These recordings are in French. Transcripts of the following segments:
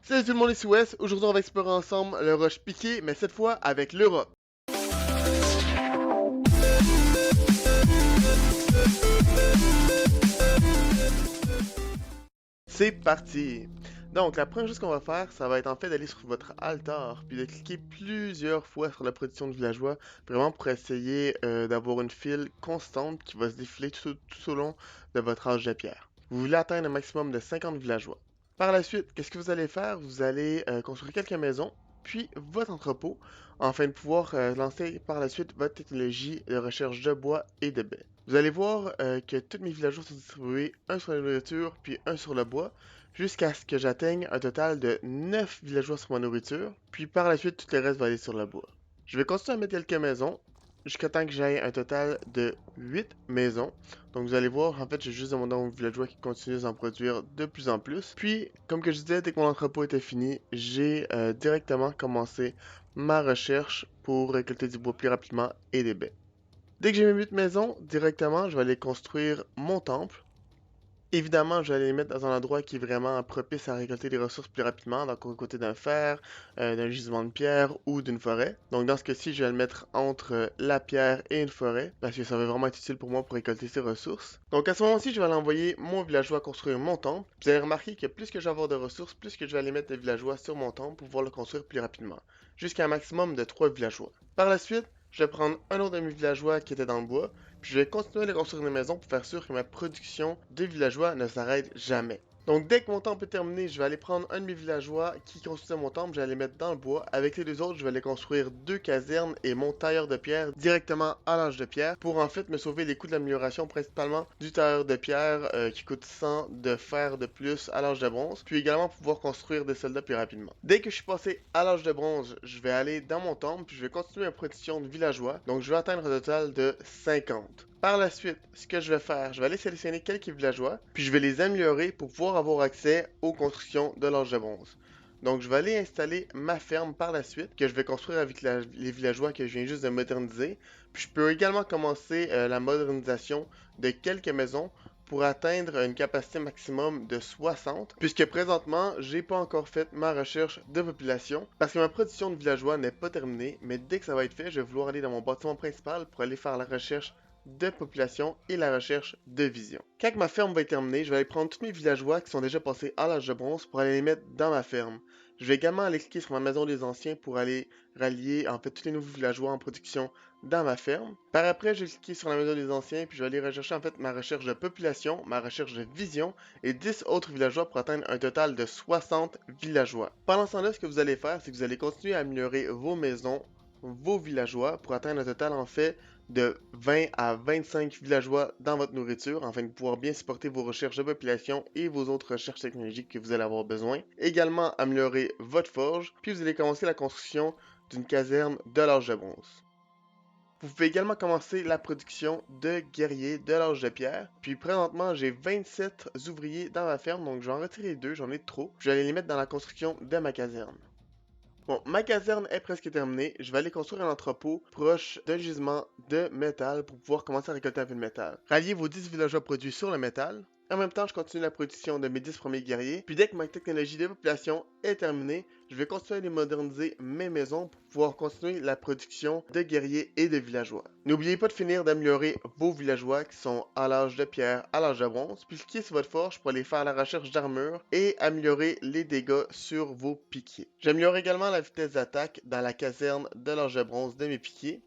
Salut tout le monde, ici Wes. Aujourd'hui, on va explorer ensemble le roche piqué, mais cette fois avec l'Europe. C'est parti! Donc, la première chose qu'on va faire, ça va être en fait d'aller sur votre altar, puis de cliquer plusieurs fois sur la production de villageois, vraiment pour essayer d'avoir une file constante qui va se défiler tout au long de votre âge de pierre. Vous voulez atteindre un maximum de 50 villageois. Par la suite, qu'est-ce que vous allez faire? Vous allez construire quelques maisons, puis votre entrepôt, afin de pouvoir lancer par la suite votre technologie de recherche de bois et de baies. Vous allez voir que tous mes villageois sont distribués, un sur la nourriture, puis un sur le bois, jusqu'à ce que j'atteigne un total de 9 villageois sur ma nourriture, puis par la suite, tout le reste va aller sur le bois. Je vais continuer à mettre quelques maisons, jusqu'à temps que j'aille un total de 8 maisons. Donc vous allez voir, en fait, j'ai juste demandé à mon villageois qui continue d'en produire de plus en plus. Puis, comme que je disais, dès que mon entrepôt était fini, j'ai directement commencé ma recherche pour récolter du bois plus rapidement et des baies. Dès que j'ai mes 8 maisons, directement, je vais aller construire mon temple. Évidemment, je vais aller les mettre dans un endroit qui est vraiment propice à récolter des ressources plus rapidement, donc aux côtés d'un fer, d'un gisement de pierre ou d'une forêt. Donc dans ce cas-ci, je vais le mettre entre la pierre et une forêt, parce que ça va vraiment être utile pour moi pour récolter ces ressources. Donc à ce moment-ci, je vais aller envoyer mon villageois construire mon temple. Vous allez remarquer que plus que je vais avoir de ressources, plus que je vais aller mettre de villageois sur mon temple pour pouvoir le construire plus rapidement, jusqu'à un maximum de 3 villageois. Par la suite, je vais prendre un autre de mes villageois qui était dans le bois, puis je vais continuer à construire des maisons pour faire sûr que ma production de villageois ne s'arrête jamais. Donc dès que mon temple est terminé, je vais aller prendre un de mes villageois qui construisait mon temple, je vais aller mettre dans le bois. Avec les deux autres, je vais aller construire deux casernes et mon tailleur de pierre directement à l'âge de pierre pour en fait me sauver les coûts de l'amélioration, principalement du tailleur de pierre qui coûte 100 de fer de plus à l'âge de bronze, puis également pouvoir construire des soldats plus rapidement. Dès que je suis passé à l'âge de bronze, je vais aller dans mon temple, puis je vais continuer ma production de villageois, donc je vais atteindre un total de 50. Par la suite, ce que je vais faire, je vais aller sélectionner quelques villageois, puis je vais les améliorer pour pouvoir avoir accès aux constructions de l'âge de bronze. Donc je vais aller installer ma ferme par la suite, que je vais construire avec les villageois que je viens juste de moderniser. Puis je peux également commencer la modernisation de quelques maisons pour atteindre une capacité maximum de 60, puisque présentement, j'ai pas encore fait ma recherche de population, parce que ma production de villageois n'est pas terminée, mais dès que ça va être fait, je vais vouloir aller dans mon bâtiment principal pour aller faire la recherche de population et la recherche de vision. Quand ma ferme va être terminée, je vais aller prendre tous mes villageois qui sont déjà passés à l'âge de bronze pour aller les mettre dans ma ferme. Je vais également aller cliquer sur ma maison des anciens pour aller rallier en fait tous les nouveaux villageois en production dans ma ferme. Par après, je vais cliquer sur la maison des anciens puis je vais aller rechercher en fait ma recherche de population, ma recherche de vision et 10 autres villageois pour atteindre un total de 60 villageois. Pendant ce temps-là, ce que vous allez faire, c'est que vous allez continuer à améliorer vos maisons, vos villageois pour atteindre un total en fait de 20 à 25 villageois dans votre nourriture afin de pouvoir bien supporter vos recherches de population et vos autres recherches technologiques que vous allez avoir besoin. Également améliorer votre forge, puis vous allez commencer la construction d'une caserne de l'âge de bronze. Vous pouvez également commencer la production de guerriers de l'âge de pierre. Puis présentement, j'ai 27 ouvriers dans ma ferme, donc je vais en retirer 2, j'en ai trop. Je vais aller les mettre dans la construction de ma caserne. Bon, ma caserne est presque terminée. Je vais aller construire un entrepôt proche d'un gisement de métal pour pouvoir commencer à récolter un peu de métal. Ralliez vos 10 villageois produits sur le métal. En même temps, je continue la production de mes 10 premiers guerriers. Puis dès que ma technologie de population est terminée, je vais continuer à les moderniser mes maisons pour pouvoir continuer la production de guerriers et de villageois. N'oubliez pas de finir d'améliorer vos villageois qui sont à l'âge de pierre, à l'âge de bronze, puis cliquez sur votre forge pour aller faire la recherche d'armure et améliorer les dégâts sur vos piquiers. J'améliore également la vitesse d'attaque dans la caserne de l'âge de bronze de mes piquiers.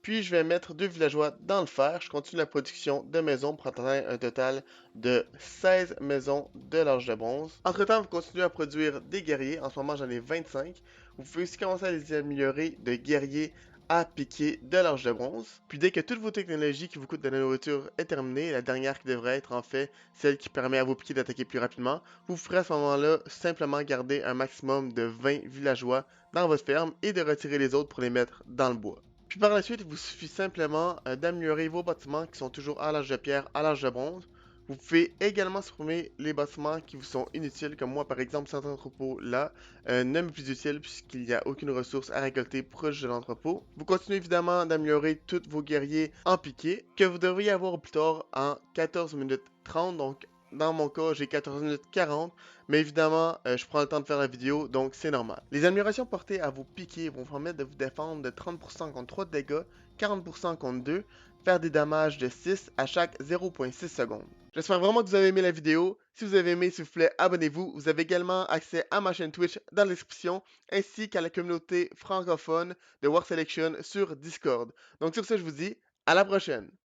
Puis je vais mettre deux villageois dans le fer. Je continue la production de maisons pour atteindre un total de 16 maisons de l'âge de bronze. Entre temps, vous continuez à produire des guerriers. En ce moment, j'en ai 25. Vous pouvez aussi commencer à les améliorer de guerriers à piquer de l'âge de bronze. Puis dès que toutes vos technologies qui vous coûtent de la nourriture est terminée, la dernière qui devrait être en fait celle qui permet à vos piquets d'attaquer plus rapidement, vous ferez à ce moment-là simplement garder un maximum de 20 villageois dans votre ferme et de retirer les autres pour les mettre dans le bois. Puis par la suite, il vous suffit simplement d'améliorer vos bâtiments qui sont toujours à l'âge de pierre, à l'âge de bronze. Vous pouvez également supprimer les bâtiments qui vous sont inutiles, comme moi par exemple cet entrepôt-là ne m'est plus utile puisqu'il n'y a aucune ressource à récolter proche de l'entrepôt. Vous continuez évidemment d'améliorer tous vos guerriers en piqué, que vous devriez avoir plus tard en 14 minutes 30, donc Dans mon cas, j'ai 14 minutes 40, mais évidemment, je prends le temps de faire la vidéo, donc c'est normal. Les améliorations portées à vos piquets vont vous permettre de vous défendre de 30% contre 3 de dégâts, 40% contre 2, faire des dommages de 6 à chaque 0.6 secondes. J'espère vraiment que vous avez aimé la vidéo. Si vous avez aimé, s'il vous plaît, abonnez-vous. Vous avez également accès à ma chaîne Twitch dans la description, ainsi qu'à la communauté francophone de War Selection sur Discord. Donc sur ce, je vous dis à la prochaine.